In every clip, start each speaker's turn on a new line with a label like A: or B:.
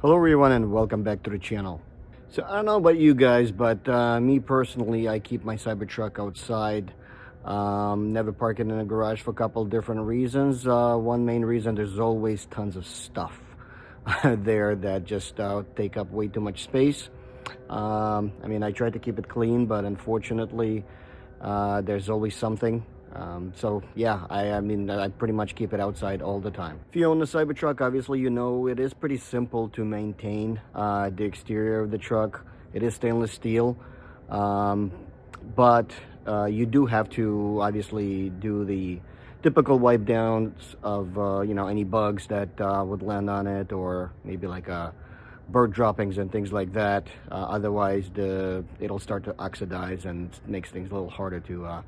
A: Hello everyone and welcome back to the channel. So I don't know about you guys, but me personally, I keep my Cybertruck outside. Never park it in a garage for a couple different reasons. One main reason, there's always tons of stuff there that just take up way too much space. I mean, I try to keep it clean, but unfortunately, there's always something. So yeah, I mean, I pretty much keep it outside all the time. If you own a Cybertruck, obviously you know it is pretty simple to maintain the exterior of the truck. It is stainless steel, but you do have to obviously do the typical wipe downs of any bugs that would land on it, or maybe like bird droppings and things like that. Otherwise it'll start to oxidize and makes things a little harder to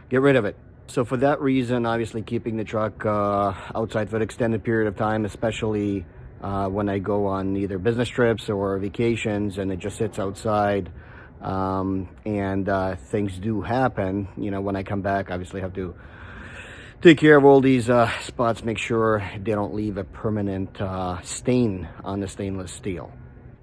A: get rid of it. So for that reason, obviously keeping the truck outside for an extended period of time, especially when I go on either business trips or vacations and it just sits outside, and things do happen, when I come back, obviously have to take care of all these spots, make sure they don't leave a permanent stain on the stainless steel.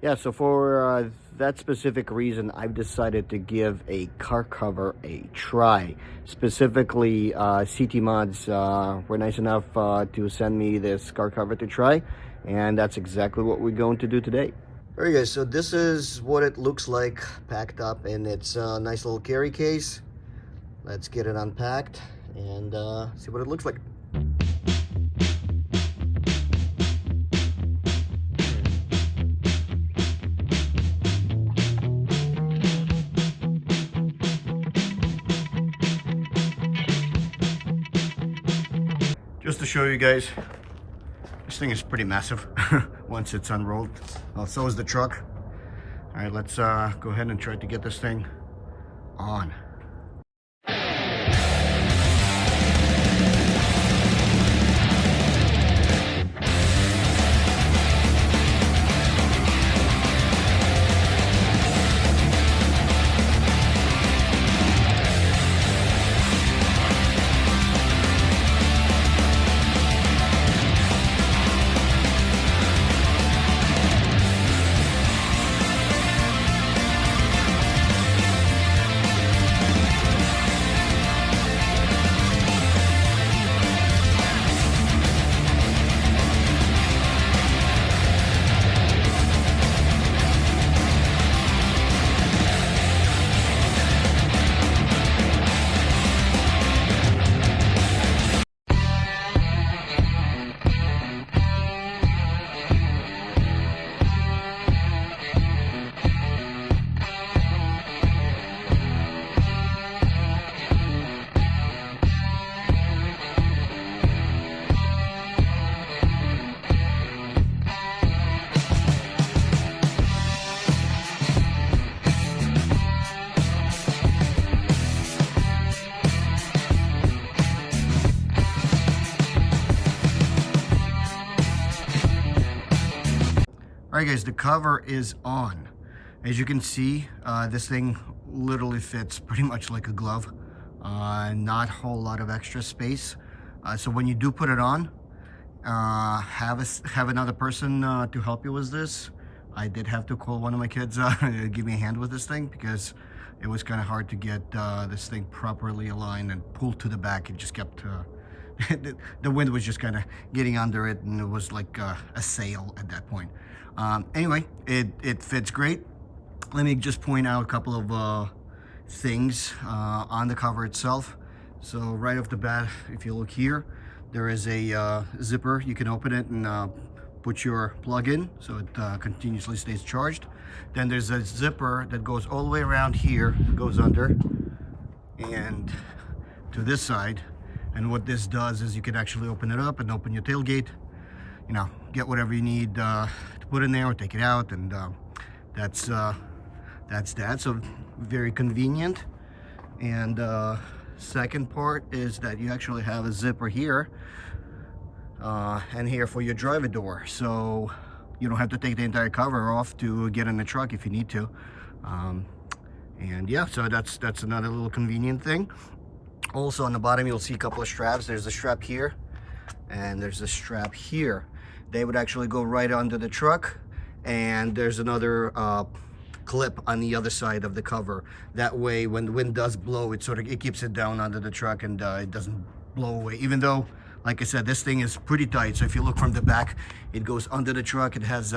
A: Yeah, so for that specific reason, I've decided to give a car cover a try. Specifically, CTMods were nice enough to send me this car cover to try, and that's exactly what we're going to do today. Alright guys, so this is what it looks like packed up in its nice little carry case. Let's get it unpacked and see what it looks like. Just to show you guys, this thing is pretty massive once it's unrolled. Well, so is the truck. All right, let's go ahead and try to get this thing on. Alright guys, the cover is on. As you can see, this thing literally fits pretty much like a glove. Not a whole lot of extra space. So when you do put it on, have another person to help you with this. I did have to call one of my kids to give me a hand with this thing, because it was kind of hard to get this thing properly aligned and pulled to the back. It just kept the wind was just kind of getting under it, and it was like a sail at that point. Anyway, it fits great. Let me just point out a couple of things on the cover itself. So right off the bat, if you look here, there is a zipper. You can open it and put your plug in, so it continuously stays charged. Then there's a zipper that goes all the way around here, goes under and to this side. And what this does is you can actually open it up and open your tailgate, get whatever you need to put in there or take it out, and that's that. So very convenient. And second part is that you actually have a zipper here and here for your driver door, so you don't have to take the entire cover off to get in the truck if you need to. And yeah, so that's another little convenient thing. Also on the bottom you'll see a couple of straps. There's a strap here and there's a strap here. They would actually go right under the truck, and there's another clip on the other side of the cover. That way when the wind does blow, it keeps it down under the truck, and it doesn't blow away. Even though, like I said, this thing is pretty tight, so if you look from the back, it goes under the truck. It has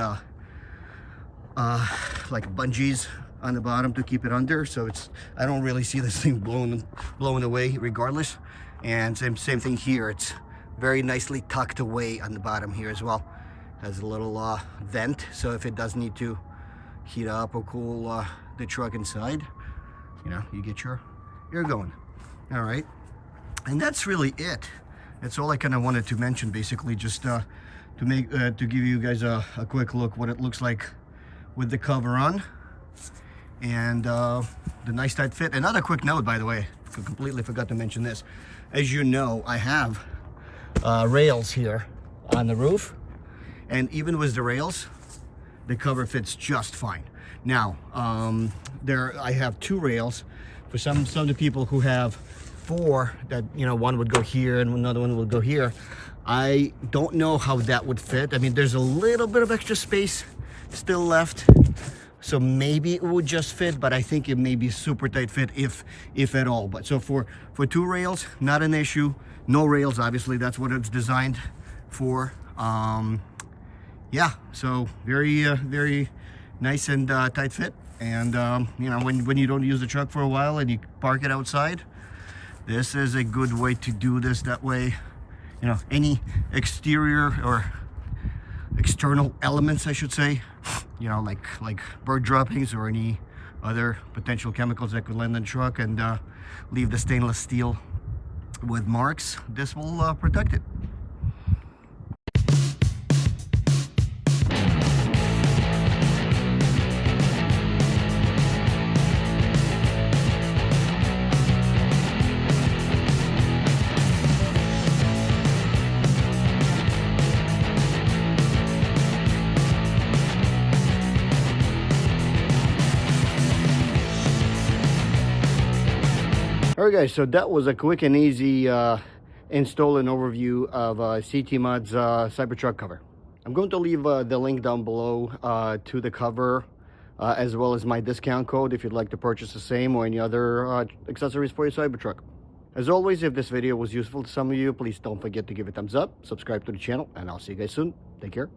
A: like bungees on the bottom to keep it under, so I don't really see this thing blowing away regardless. And same thing here, it's very nicely tucked away on the bottom here as well. Has a little vent, so if it does need to heat up or cool the truck inside, you know, you get your air going. All right, and that's really it. That's all I kind of wanted to mention, basically, just to give you guys a quick look what it looks like with the cover on, and the nice tight fit. Another quick note, by the way, I completely forgot to mention this. As you know, I have rails here on the roof, and even with the rails, the cover fits just fine. Now, I have 2 rails. For some of the people who have 4, that, you know, one would go here and another one would go here, I don't know how that would fit. I mean, there's a little bit of extra space still left, so maybe it would just fit, but I think it may be super tight fit, if at all. But so for 2 rails, not an issue. No rails, obviously, that's what it's designed for. Yeah, so very nice and tight fit. And you know, when you don't use the truck for a while and you park it outside, this is a good way to do this. That way, you know, any exterior or external elements, I should say, you know, like bird droppings or any other potential chemicals that could land in the truck, and leave the stainless steel with marks, this will protect it. Alright guys, so that was a quick and easy install and overview of CTMods Cybertruck cover. I'm going to leave the link down below to the cover, as well as my discount code if you'd like to purchase the same or any other accessories for your Cybertruck. As always, if this video was useful to some of you, please don't forget to give it a thumbs up, subscribe to the channel, and I'll see you guys soon. Take care.